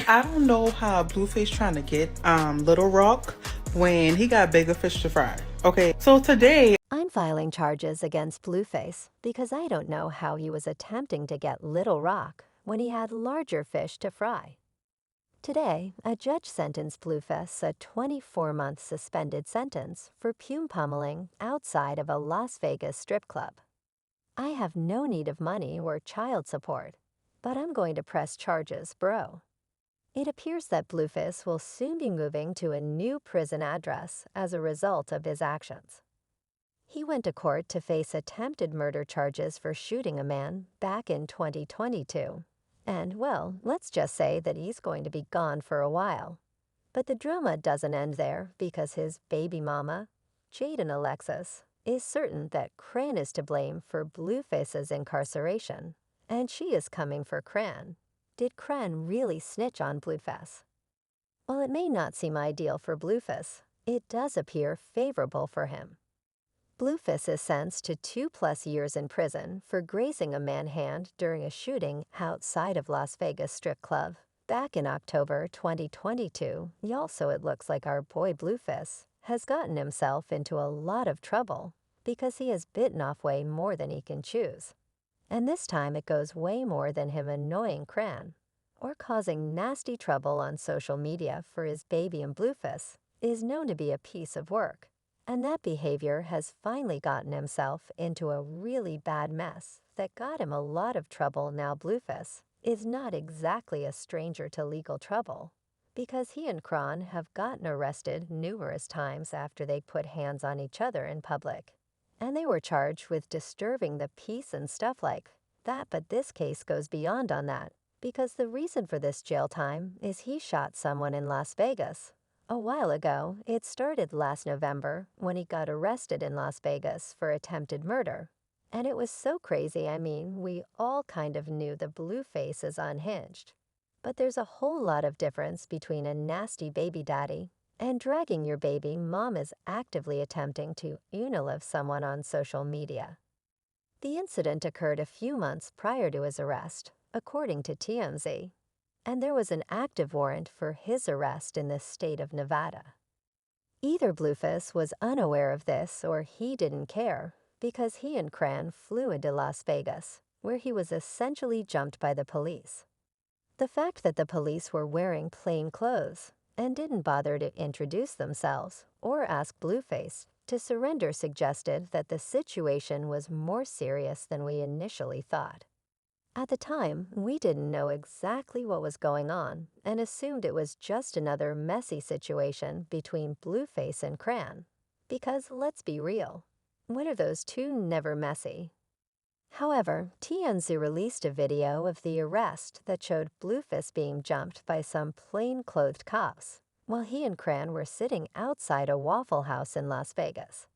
I don't know how Blueface trying to get Little Rock when he got bigger fish to fry. Okay, so today I'm filing charges against Blueface because I don't know how he was attempting to get Little Rock when he had larger fish to fry. Today, a judge sentenced Blueface a 24-month suspended sentence for pume pummeling outside of a Las Vegas strip club. I have no need of money or child support, but I'm going to press charges, bro. It appears that Blueface will soon be moving to a new prison address as a result of his actions. He went to court to face attempted murder charges for shooting a man back in 2022. And, well, let's just say that he's going to be gone for a while. But the drama doesn't end there because his baby mama, Jaidyn Alexis, is certain that Cran is to blame for Blueface's incarceration, and she is coming for Cran. Did Cran really snitch on Blueface? While it may not seem ideal for Blueface, it does appear favorable for him. Blueface is sentenced to 2+ years in prison for grazing a manhand during a shooting outside of Las Vegas strip club. Back in October 2022, also it looks like our boy Blueface has gotten himself into a lot of trouble because he has bitten off way more than he can chews. And this time it goes way more than him annoying Cran or causing nasty trouble on social media for his baby and Blueface is known to be a piece of work. And that behavior has finally gotten himself into a really bad mess that got him a lot of trouble. Now Blueface is not exactly a stranger to legal trouble because he and Cran have gotten arrested numerous times after they put hands on each other in public. And they were charged with disturbing the peace and stuff like that, but this case goes beyond on that because the reason for this jail time is he shot someone in Las Vegas. A while ago, it started last November when he got arrested in Las Vegas for attempted murder. And it was so crazy, I mean, we all kind of knew the Blueface is unhinged. But there's a whole lot of difference between a nasty baby daddy and dragging your baby mom is actively attempting to unalive someone on social media. The incident occurred a few months prior to his arrest, according to TMZ. And there was an active warrant for his arrest in the state of Nevada. Either Blueface was unaware of this or he didn't care because he and Cran flew into Las Vegas, where he was essentially jumped by the police. The fact that the police were wearing plain clothes and didn't bother to introduce themselves or ask Blueface to surrender suggested that the situation was more serious than we initially thought. At the time, we didn't know exactly what was going on and assumed it was just another messy situation between Blueface and Cran. Because let's be real, when are those two never messy? However, TMZ released a video of the arrest that showed Blueface being jumped by some plain-clothed cops while he and Cran were sitting outside a Waffle House in Las Vegas.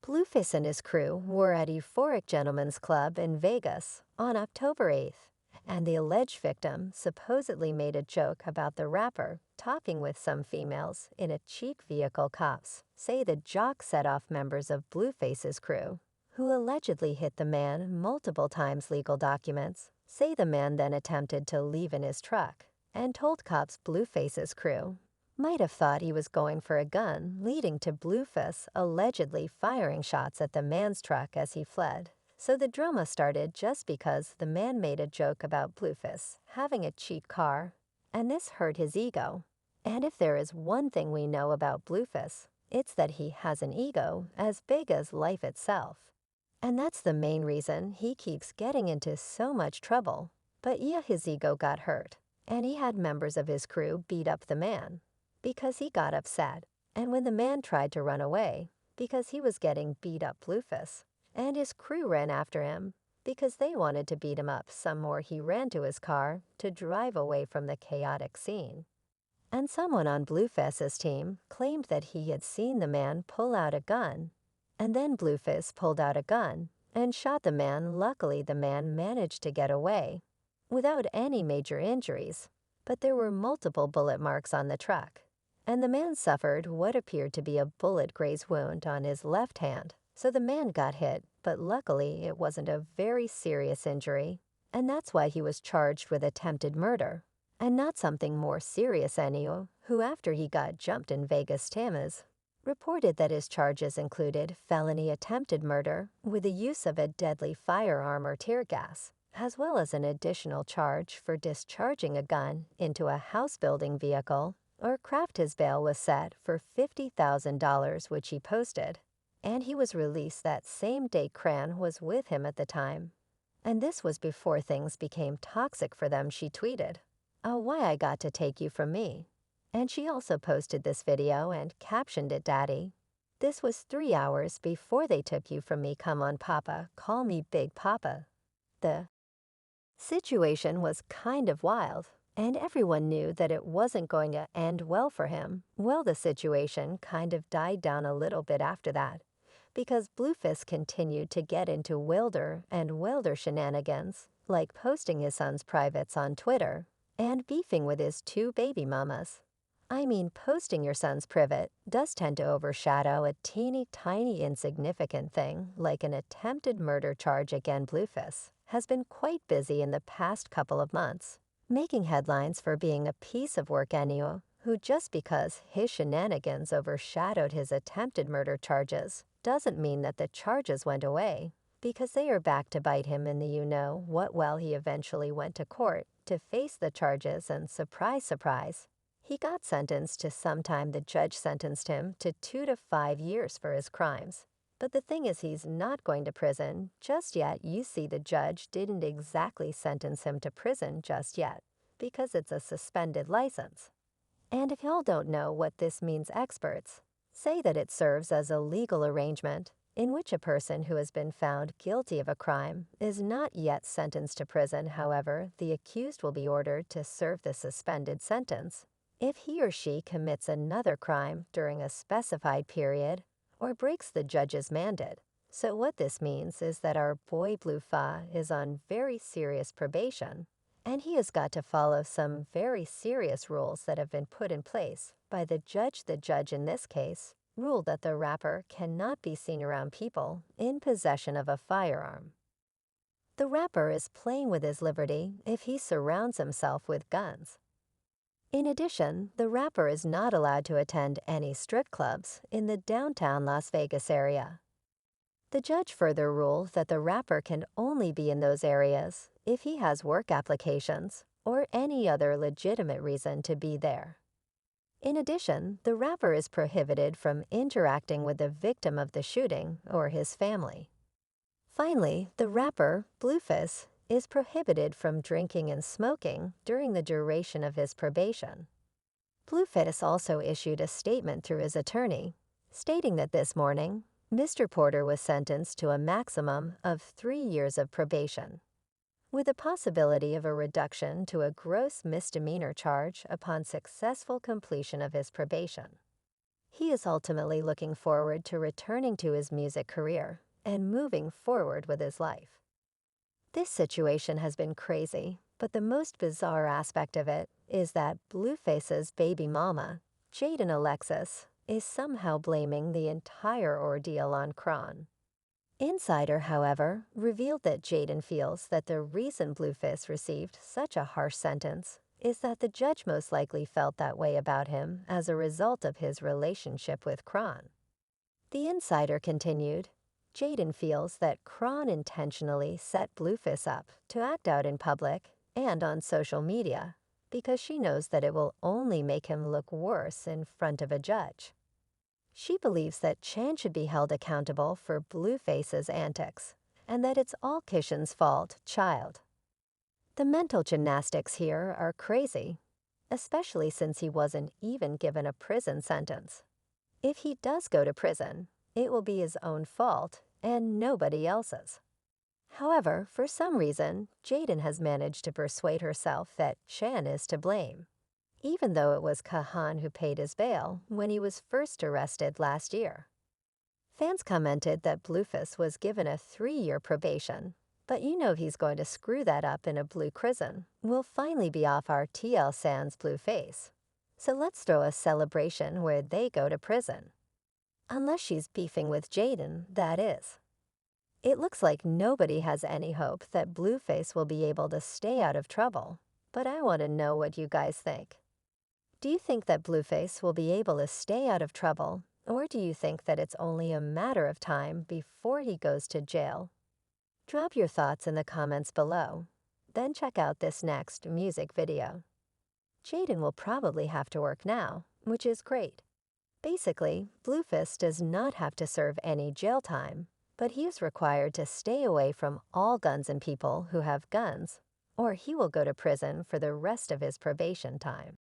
Blueface and his crew were at Euphoric Gentlemen's Club in Vegas on October 8th, and the alleged victim supposedly made a joke about the rapper talking with some females in a cheap vehicle. Cops say the jock set off members of Blueface's crew, who allegedly hit the man multiple times. Legal documents say the man then attempted to leave in his truck and told cops Blueface's crew might have thought he was going for a gun, leading to Blueface allegedly firing shots at the man's truck as he fled. So the drama started just because the man made a joke about Blueface having a cheap car, and this hurt his ego. And if there is one thing we know about Blueface, it's that he has an ego as big as life itself. And that's the main reason he keeps getting into so much trouble. But yeah, his ego got hurt, and he had members of his crew beat up the man because he got upset, and when the man tried to run away because he was getting beat up Blueface, and his crew ran after him because they wanted to beat him up some more, he ran to his car to drive away from the chaotic scene. And someone on Blueface's team claimed that he had seen the man pull out a gun, and then Blueface pulled out a gun and shot the man. Luckily, the man managed to get away without any major injuries, but there were multiple bullet marks on the truck. And the man suffered what appeared to be a bullet graze wound on his left hand. So the man got hit, but luckily it wasn't a very serious injury. And that's why he was charged with attempted murder. And not something more serious anyway, who after he got jumped in Vegas Tamas, reported that his charges included felony attempted murder with the use of a deadly firearm or tear gas, as well as an additional charge for discharging a gun into a house-building vehicle, or craft. His bail was set for $50,000, which he posted, and he was released that same day. Cran was with him at the time. And this was before things became toxic for them. She tweeted, "Oh, why I got to take you from me." And she also posted this video and captioned it, "Daddy. This was 3 hours before they took you from me. Come on, Papa, call me Big Papa." The situation was kind of wild, and everyone knew that it wasn't going to end well for him. Well, the situation kind of died down a little bit after that, because Blueface continued to get into wilder and wilder shenanigans, like posting his son's privates on Twitter and beefing with his 2 baby mamas. I mean, posting your son's privat does tend to overshadow a teeny tiny insignificant thing like an attempted murder charge. Again, Blueface has been quite busy in the past couple of months, making headlines for being a piece of work anyway, who just because his shenanigans overshadowed his attempted murder charges doesn't mean that the charges went away, because they are back to bite him in the you-know-what. Well, he eventually went to court to face the charges, and surprise, surprise, he got sentenced to some time. The judge sentenced him to 2 to 5 years for his crimes. But the thing is, he's not going to prison just yet. You see, the judge didn't exactly sentence him to prison just yet, because it's a suspended license. And if y'all don't know what this means, experts say that it serves as a legal arrangement in which a person who has been found guilty of a crime is not yet sentenced to prison. However, the accused will be ordered to serve the suspended sentence if he or she commits another crime during a specified period or breaks the judge's mandate. So what this means is that our boy Blueface is on very serious probation, and he has got to follow some very serious rules that have been put in place by the judge. The judge in this case ruled that the rapper cannot be seen around people in possession of a firearm. The rapper is playing with his liberty if he surrounds himself with guns. In addition, the rapper is not allowed to attend any strip clubs in the downtown Las Vegas area. The judge further ruled that the rapper can only be in those areas if he has work applications or any other legitimate reason to be there. In addition, the rapper is prohibited from interacting with the victim of the shooting or his family. Finally, the rapper, Blueface, is prohibited from drinking and smoking during the duration of his probation. Blueface also issued a statement through his attorney, stating that this morning, Mr. Porter was sentenced to a maximum of 3 years of probation, with a possibility of a reduction to a gross misdemeanor charge upon successful completion of his probation. He is ultimately looking forward to returning to his music career and moving forward with his life. This situation has been crazy, but the most bizarre aspect of it is that Blueface's baby mama, Jaidyn Alexis, is somehow blaming the entire ordeal on Chrisean. Insider, however, revealed that Jaidyn feels that the reason Blueface received such a harsh sentence is that the judge most likely felt that way about him as a result of his relationship with Chrisean. The insider continued, Jaidyn feels that Chrisean intentionally set Blueface up to act out in public and on social media because she knows that it will only make him look worse in front of a judge. She believes that Chan should be held accountable for Blueface's antics and that it's all Chrisean's fault. Child. The mental gymnastics here are crazy, especially since he wasn't even given a prison sentence. If he does go to prison, it will be his own fault and nobody else's. However, for some reason, Jaidyn has managed to persuade herself that Chan is to blame, even though it was Kahan who paid his bail when he was first arrested last year. Fans commented that Blueface was given a 3-year probation, but you know he's going to screw that up in a blue prison. We'll finally be off our TL sans Blueface. So let's throw a celebration where they go to prison. Unless she's beefing with Jaidyn, that is. It looks like nobody has any hope that Blueface will be able to stay out of trouble, but I want to know what you guys think. Do you think that Blueface will be able to stay out of trouble, or do you think that it's only a matter of time before he goes to jail? Drop your thoughts in the comments below. Then check out this next music video. Jaidyn will probably have to work now, which is great. Basically, Blueface does not have to serve any jail time, but he is required to stay away from all guns and people who have guns, or he will go to prison for the rest of his probation time.